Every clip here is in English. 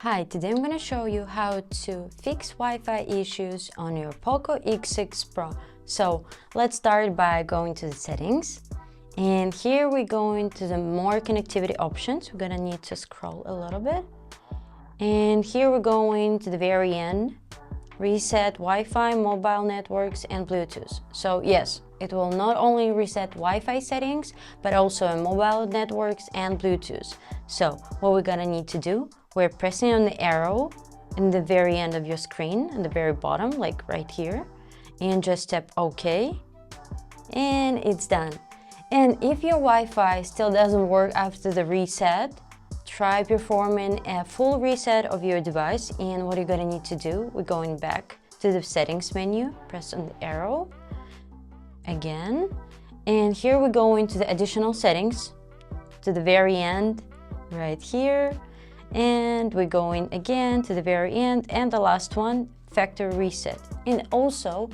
Hi, today I'm going to show you how to fix Wi-Fi issues on your POCO X6 Pro. So let's start by going to the settings. And here we go into the more connectivity options. We're going to need to scroll a little bit. And here we're going to the very end, reset Wi-Fi, mobile networks, and Bluetooth. So yes, it will not only reset Wi-Fi settings, but also mobile networks and Bluetooth. So what we're gonna need to do, we're pressing on the arrow in the very end of your screen, in the very bottom, like right here, and just tap OK, and it's done. And if your Wi-Fi still doesn't work after the reset, try performing a full reset of your device. And what you're gonna need to do, we're going back to the settings menu, press on the arrow again, and here we go into the additional settings to the very end right here, and we're going again to the very end, and the last one, factory reset. And also,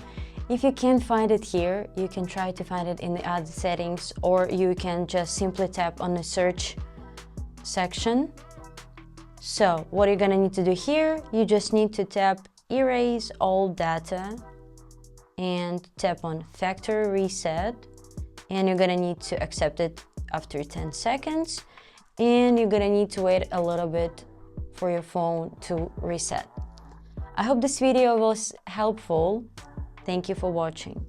if you can't find it here, you can try to find it in the other settings, or you can just simply tap on the search section. So what you're gonna need to do here, you just need to tap erase all data and tap on factory reset, and you're gonna need to accept it after 10 seconds, and you're gonna need to wait a little bit for your phone to reset. I hope this video was helpful. Thank you for watching.